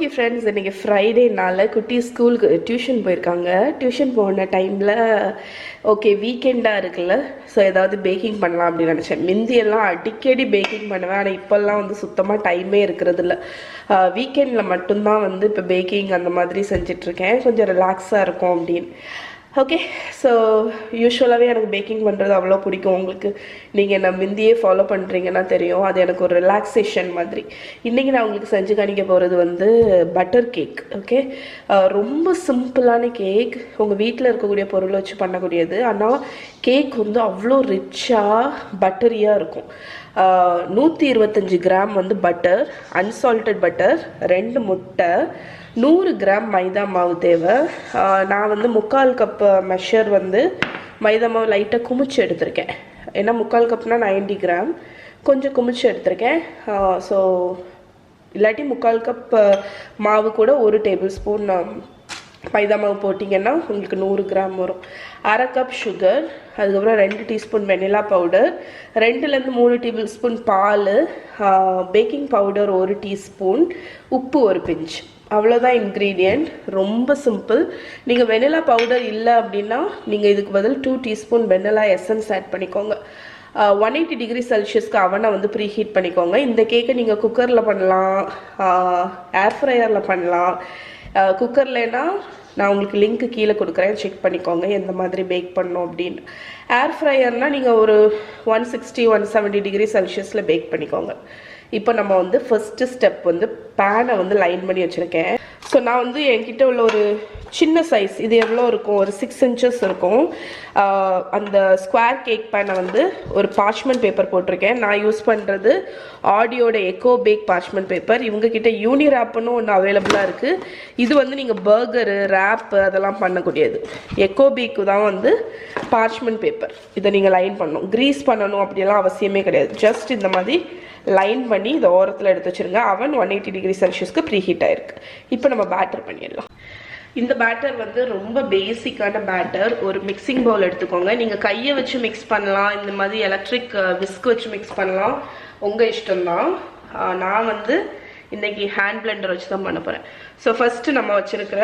Okay friends, இன்றைக்கி ஃப்ரைடேனால குட்டி ஸ்கூலுக்கு டியூஷன் போயிருக்காங்க. டியூஷன் போன டைமில் ஓகே வீக்கெண்டாக இருக்குல்ல, ஸோ ஏதாவது பேக்கிங் பண்ணலாம் அப்படின்னு நினச்சேன். முந்தியெல்லாம் அடிக்கடி பேக்கிங் பண்ணுவேன், ஆனால் இப்போல்லாம் வந்து சுத்தமாக டைமே இருக்கிறதில்ல. வீக்கெண்டில் மட்டும்தான் வந்து இப்போ பேக்கிங் அந்த மாதிரி செஞ்சிட்ருக்கேன், கொஞ்சம் ரிலாக்ஸாக இருக்கும் அப்படின்னு. ஓகே, ஸோ யூஸ்வலாகவே எனக்கு பேக்கிங் பண்ணுறது அவ்வளோ பிடிக்கும். உங்களுக்கு நீங்கள் என்ன முந்தியே ஃபாலோ பண்ணுறீங்கன்னா தெரியும், அது எனக்கு ஒரு ரிலாக்ஸேஷன் மாதிரி. இன்றைக்கி நான் உங்களுக்கு செஞ்சு காணிக்க போகிறது வந்து பட்டர் கேக். ஓகே, ரொம்ப சிம்பிளான கேக், உங்கள் வீட்டில் இருக்கக்கூடிய பொருளை வச்சு பண்ணக்கூடியது. ஆனால் கேக் வந்து அவ்வளோ ரிச்சாக பட்டரியாக இருக்கும். 125 கிராம் வந்து பட்டர், அன்சால்டட் பட்டர், 2 முட்டை, 100 கிராம் மைதா மாவு தேவை. நான் வந்து 3/4 கப்பு மெஷர் வந்து மைதா மாவு லைட்டாக குமிச்சு எடுத்திருக்கேன். ஏன்னா 3/4 கப்னா 90 கிராம், கொஞ்சம் குமிச்சு எடுத்திருக்கேன். ஸோ இல்லாட்டி 3/4 கப் மாவு கூட 1 டேபிள் ஸ்பூன் மைதா மாவு போட்டிங்கன்னா உங்களுக்கு 100 கிராம் வரும். 1/2 கப் சுகர், அதுக்கப்புறம் 2 டீஸ்பூன் வெனிலா பவுடர், 2லேருந்து 3 டேபிள் ஸ்பூன் பால், பேக்கிங் பவுடர் 1 டீஸ்பூன், உப்பு 1 பிஞ்ச். அவ்வளோதான் இன்க்ரீடியண்ட், ரொம்ப சிம்பிள். நீங்கள் வெனிலா பவுடர் இல்லை அப்படின்னா நீங்கள் இதுக்கு பதில் 2 டீஸ்பூன் வெனிலா எசன்ஸ் ஆட் பண்ணிக்கோங்க. 180 டிகிரி செல்சியஸ்க்கு அவனை வந்து ப்ரீ ஹீட் பண்ணிக்கோங்க. இந்த கேக்கை நீங்கள் குக்கரில் பண்ணலாம், ஏர் ஃப்ரையரில் பண்ணலாம். குக்கர்லனா நான் உங்களுக்கு லிங்க்கு கீழே கொடுக்குறேன், செக் பண்ணிக்கோங்க எந்த மாதிரி பேக் பண்ணணும் அப்படின்னு. ஏர் ஃப்ரையர்னால் நீங்கள் ஒரு 160-170 டிகிரி செல்சியஸில் பேக் பண்ணிக்கோங்க. இப்போ நம்ம வந்து ஃபஸ்ட்டு ஸ்டெப் வந்து பேனை வந்து லைன் பண்ணி வச்சுருக்கேன். ஸோ நான் வந்து என்கிட்ட உள்ள ஒரு சின்ன சைஸ், இது எவ்வளோ இருக்கும், ஒரு 6 inches இருக்கும், அந்த ஸ்கொயர் கேக் பேனை வந்து ஒரு பார்ச்மெண்ட் பேப்பர் போட்டிருக்கேன். நான் யூஸ் பண்ணுறது ஆடியோட எக்கோ பேக் பார்ச்மெண்ட் பேப்பர். இவங்கக்கிட்ட யூனி ரேப்புன்னு ஒன்று அவைலபிளாக இருக்குது. இது வந்து நீங்கள் பர்கரு, ரேப்பு அதெல்லாம் பண்ணக்கூடியது. எக்கோ பேக்கு தான் வந்து பார்ச்மெண்ட் பேப்பர். இதை நீங்கள் லைன் பண்ணணும், க்ரீஸ் பண்ணணும் அப்படியெல்லாம் அவசியமே கிடையாது. ஜஸ்ட் இந்த மாதிரி லைன் பண்ணி இதை ஓரத்தில் எடுத்து வச்சுருங்க. அவன் 180 டிகிரி செல்சியஸ்க்கு ப்ரீ ஹீட் ஆகிருக்கு. இப்போ நம்ம பேட்டர் பண்ணிடலாம். இந்த பேட்டர் வந்து ரொம்ப பேசிக்கான பேட்டர். ஒரு மிக்சிங் பவுல் எடுத்துக்கோங்க. நீங்கள் கையை வச்சு மிக்ஸ் பண்ணலாம், இந்த மாதிரி எலக்ட்ரிக் விஸ்க் வச்சு மிக்ஸ் பண்ணலாம், உங்கள் இஷ்டம்தான். நான் வந்து இன்றைக்கி ஹேண்ட் பிளெண்டர் வச்சு தான் பண்ண போகிறேன். ஸோ ஃபஸ்ட்டு நம்ம வச்சுருக்கிற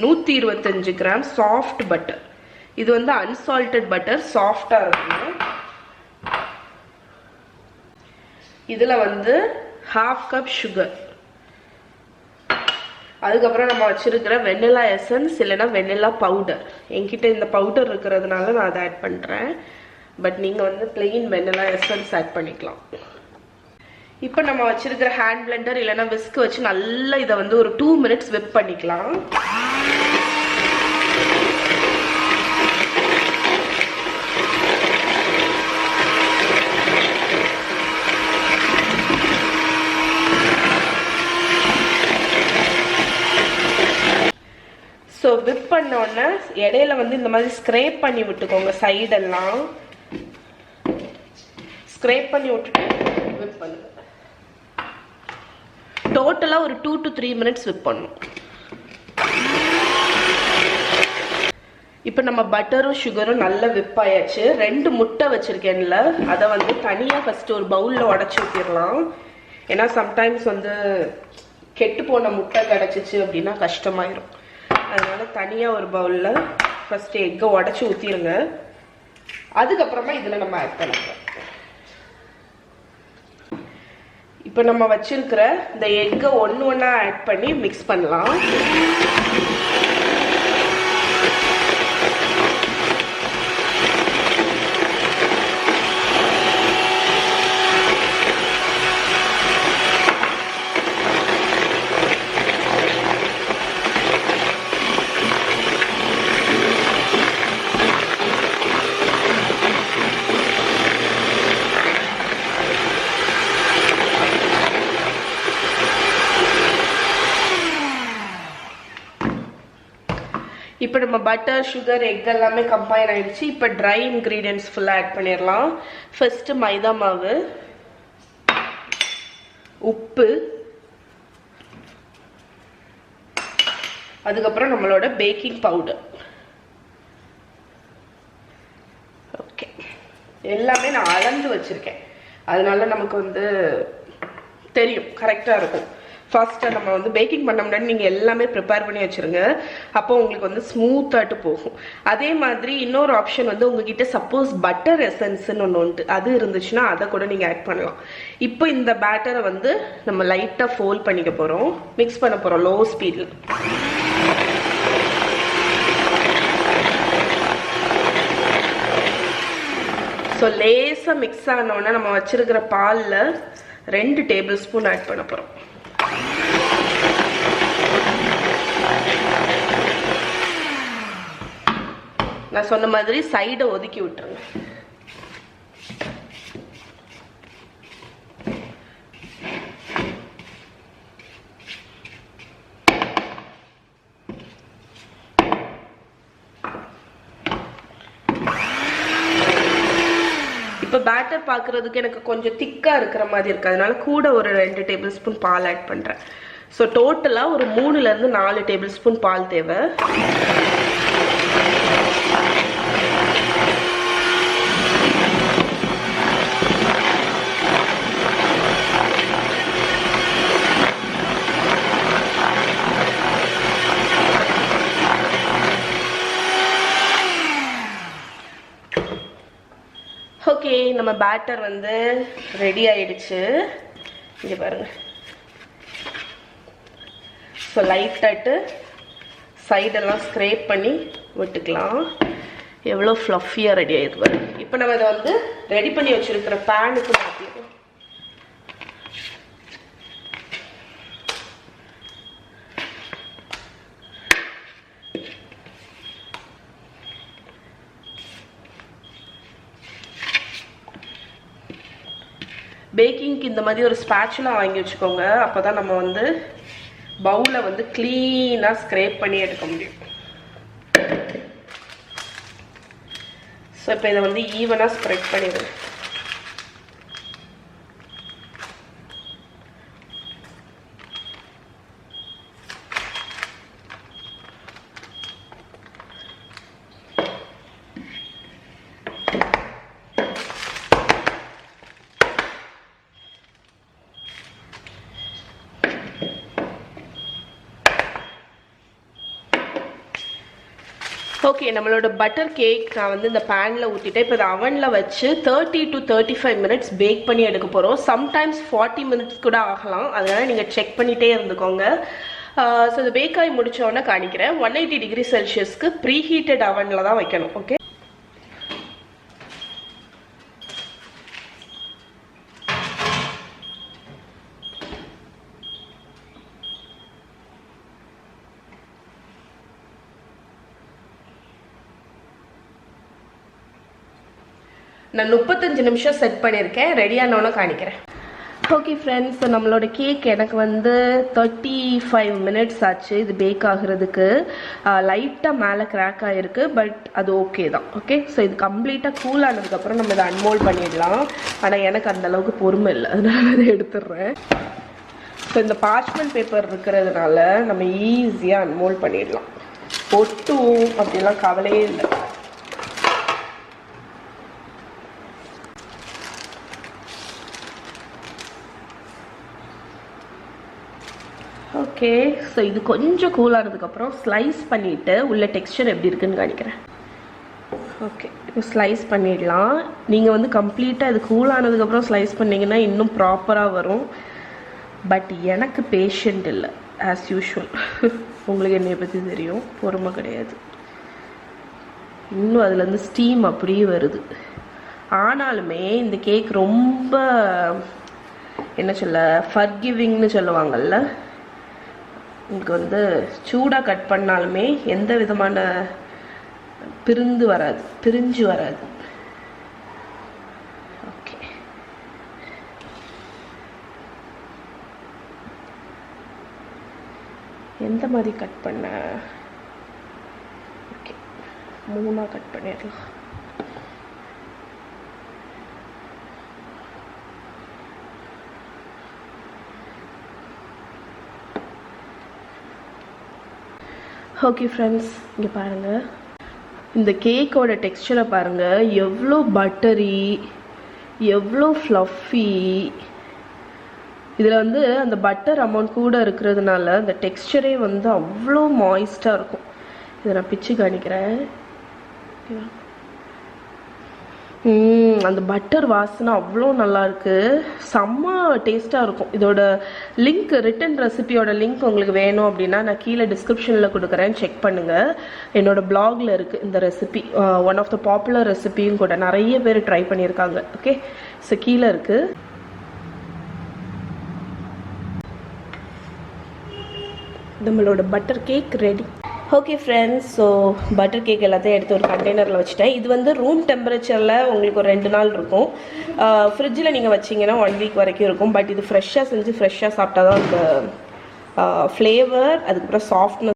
125 கிராம் சாஃப்ட் பட்டர், இது வந்து அன்சால்டட் பட்டர், சாஃப்டாக இருக்கணும். இதில் வந்து 1/2 கப் சுகர், அதுக்கப்புறம் நம்ம வச்சுருக்கிற வெனிலா எசன்ஸ் இல்லைன்னா வெனிலா பவுடர். என்கிட்ட இந்த பவுடர் இருக்கிறதுனால நான் அதை ஆட் பண்ணுறேன், பட் நீங்கள் வந்து பிளெயின் வெனிலா எசன்ஸ் ஆட் பண்ணிக்கலாம். இப்போ நம்ம வச்சுருக்கிற ஹேண்ட் பிளெண்டர் இல்லைன்னா விஸ்க் வச்சு நல்லா இதை வந்து ஒரு 2 minutes whip பண்ணிக்கலாம். ஸோ விப் பண்ணோன்னே இடையில வந்து இந்த மாதிரி ஸ்க்ரேப் பண்ணி விட்டுக்கோங்க. சைடெல்லாம் ஸ்க்ரேப் பண்ணி விட்டுட்டு விப் பண்ணுங்க. டோட்டலாக ஒரு 2 to 3 minutes விப் பண்ணணும். இப்போ நம்ம பட்டரும் சுகரும் நல்லா விப் ஆயாச்சு. 2 முட்டை வச்சுருக்கேன்ல, அதை வந்து தனியாக ஃபஸ்ட்டு ஒரு பவுலில் உடச்சி ஊற்றிடலாம். ஏன்னா சம்டைம்ஸ் வந்து கெட்டு போன முட்டை கிடச்சிச்சு அப்படின்னா கஷ்டமாயிரும். அதனால தனியாக ஒரு பவுலில் ஃபஸ்ட்டு எக்கை உடச்சி ஊற்றிடுங்க. அதுக்கப்புறமா இதில் நம்ம ஆட் பண்ணிக்கலாம். இப்போ நம்ம வச்சிருக்கிற இந்த எக்கை ஒன்றா ஆட் பண்ணி மிக்ஸ் பண்ணலாம். இப்போ நம்ம பட்டர், சுகர், எக் எல்லாமே கம்பைன் ஆகிடுச்சு. இப்போ ட்ரை இன்க்ரீடியன்ட்ஸ் ஃபுல்லாக ஆட் பண்ணிடலாம். ஃபஸ்ட்டு மைதா மாவு, உப்பு, அதுக்கப்புறம் நம்மளோட பேக்கிங் பவுடர். ஓகே, எல்லாமே நான் அளந்து வச்சுருக்கேன், அதனால நமக்கு வந்து தெரியும், கரெக்டாக இருக்கும். ஃபர்ஸ்ட்டாக நம்ம வந்து பேக்கிங் பண்ண முன்னாடி நீங்கள் எல்லாமே ப்ரிப்பேர் பண்ணி வச்சுருங்க. அப்போ உங்களுக்கு வந்து ஸ்மூத்தாட்டு போகும். அதே மாதிரி இன்னொரு ஆப்ஷன் வந்து உங்ககிட்ட சப்போஸ் பட்டர் எசன்ஸ்ன்னு ஒன்று உண்டு, அது இருந்துச்சுன்னா அதை கூட நீங்கள் ஆட் பண்ணலாம். இப்போ இந்த பேட்டரை வந்து நம்ம லைட்டாக ஃபோல்ட் பண்ணிக்க போகிறோம், மிக்ஸ் பண்ண போகிறோம் லோ ஸ்பீடில். ஸோ லேசாக மிக்ஸ் ஆனோன்னா நம்ம வச்சுருக்கிற பாலில் 2 டேபிள் ஸ்பூன் ஆட் பண்ண போகிறோம். நான் சொன்ன மாதிரி சைடை ஒதுக்கி விட்டுருங்க. இப்போ பேட்டர் பார்க்குறதுக்கு எனக்கு கொஞ்சம் திக்காக இருக்கிற மாதிரி இருக்குது, அதனால கூட ஒரு 2 டேபிள் ஸ்பூன் பால் ஆட் பண்ணுறேன். ஸோ டோட்டலாக ஒரு 3லேருந்து 4 டேபிள் ஸ்பூன் பால் தேவை. ஓகே, நம்ம பேட்டர் வந்து ரெடி ஆயிடுச்சு. இங்கே பாருங்க. ஸோ லைட்டாட்டு சைடெல்லாம் ஸ்க்ரேப் பண்ணி விட்டுக்கலாம். எவ்வளோ ஃப்ளஃபியாக ரெடி ஆகிருக்கு பாருங்க. இப்போ நம்ம இதை வந்து ரெடி பண்ணி வச்சுருக்கிற பேனுக்கு மாற்றிடுவோம். பேக்கிங்க்கு இந்த மாதிரி ஒரு ஸ்பேச்சுலா வாங்கி வச்சுக்கோங்க, அப்போ தான் நம்ம வந்து பவுலை வந்து க்ளீனாக ஸ்க்ரேப் பண்ணி எடுக்க முடியும். ஸோ இப்போ இதை வந்து ஈவனாக ஸ்ப்ரெட் பண்ணிடுங்க. ஓகே, நம்மளோட பட்டர் கேக் நான் வந்து இந்த பேனில் ஊற்றிட்டேன். இப்போ இதை அவனில் வச்சு 30 to 35 மினிட்ஸ் பேக் பண்ணி எடுக்க போகிறோம். சம்டைம்ஸ் 40 மினிட்ஸ் கூட ஆகலாம், அதனால் நீங்கள் செக் பண்ணிகிட்டே இருந்துக்கோங்க. ஸோ இது பேக் ஆகி முடித்தோடனே காணிக்கிறேன். 180 டிகிரி செல்சியஸ்க்கு ப்ரீ ஹீட்டட் அவனில் தான் வைக்கணும். ஓகே, நான் 35 நிமிஷம் செட் பண்ணியிருக்கேன். ரெடியானோன்னு காணிக்கிறேன். ஓகே ஃப்ரெண்ட்ஸ், நம்மளோட கேக் எனக்கு வந்து 35 மினிட்ஸ் ஆச்சு இது பேக் ஆகுறதுக்கு. லைட்டாக மேலே கிராக் ஆகிருக்கு, பட் அது ஓகே தான். ஓகே, ஸோ இது கம்ப்ளீட்டாக கூல் ஆனதுக்கப்புறம் நம்ம இதை அன்மோல்ட் பண்ணிடலாம். ஆனால் எனக்கு அந்தளவுக்கு பொறுமை இல்லை, அதனால அதை எடுத்துடுறேன். ஸோ இந்த பார்ச்மெண்ட் பேப்பர் இருக்கிறதுனால நம்ம ஈஸியாக அன்மோல்ட் பண்ணிடலாம். ஒட்டும் அப்படிலாம் கவலையே இல்லை. ஓகே, ஸோ இது கொஞ்சம் கூலானதுக்கப்புறம் ஸ்லைஸ் பண்ணிவிட்டு உள்ள டெக்ஸ்சர் எப்படி இருக்குன்னு காணிக்கிறேன். ஓகே, இப்போ ஸ்லைஸ் பண்ணிடலாம். நீங்கள் வந்து கம்ப்ளீட்டாக இது கூலானதுக்கப்புறம் ஸ்லைஸ் பண்ணிங்கன்னா இன்னும் ப்ராப்பராக வரும். பட் எனக்கு பேஷண்ட் இல்லை, ஆஸ் யூஷுவல். உங்களுக்கு என்னை பற்றி தெரியும், பொறுமை கிடையாது. இன்னும் அதுலேருந்து ஸ்டீம் அப்படியே வருது. ஆனாலுமே இந்த கேக் ரொம்ப என்ன சொல்ல, ஃபர்கிவிங்னு சொல்லுவாங்கள்ல, உங்களுக்கு வந்து சூடாக கட் பண்ணாலுமே எந்த விதமான பிரிஞ்சு வராது. ஓகே, எந்த மாதிரி கட் பண்ண? ஓகே, 3ஆக கட் பண்ணிடலாம். ஓகே ஃப்ரெண்ட்ஸ், இங்கே பாருங்கள், இந்த கேக்கோட டெக்ஸ்சரை பாருங்கள், எவ்வளோ பட்டரி, எவ்வளோ ஃப்ளஃபி, இதில் வந்து அந்த பட்டர் அமௌண்ட் கூட இருக்கிறதுனால அந்த டெக்ஸ்சரே வந்து அவ்வளோ மாய்ஸ்டாக இருக்கும். இதை நான் பிச்சு காணிக்கிறேன். அந்த பட்டர் வாசனை அவ்வளோ நல்லாயிருக்கு, செம்ம டேஸ்ட்டாக இருக்கும். இதோட லிங்க், ரிட்டன் ரெசிபியோட லிங்க் உங்களுக்கு வேணும் அப்படின்னா நான் கீழே டிஸ்கிரிப்ஷனில் கொடுக்குறேன், செக் பண்ணுங்கள். என்னோட பிளாகில் இருக்குது இந்த recipe. One of the popular ரெசிபியும் கூட, நிறைய பேர் ட்ரை பண்ணியிருக்காங்க. ஓகே, ஸோ கீழே இருக்குது. நம்மளோட butter cake ready. Okay friends, so butter cake எல்லாத்தையும் எடுத்து ஒரு கண்டெய்னரில் வச்சுட்டேன். இது வந்து ரூம் டெம்பரேச்சரில் உங்களுக்கு ஒரு 2 நாள் இருக்கும். ஃப்ரிட்ஜில் நீங்கள் வச்சிங்கன்னா 1 வீக் வரைக்கும் இருக்கும். பட் இது ஃப்ரெஷ்ஷாக செஞ்சு ஃப்ரெஷ்ஷாக சாப்பிட்டா தான் அந்த ஃப்ளேவர், அதுக்கப்புறம் சாஃப்ட்னஸ்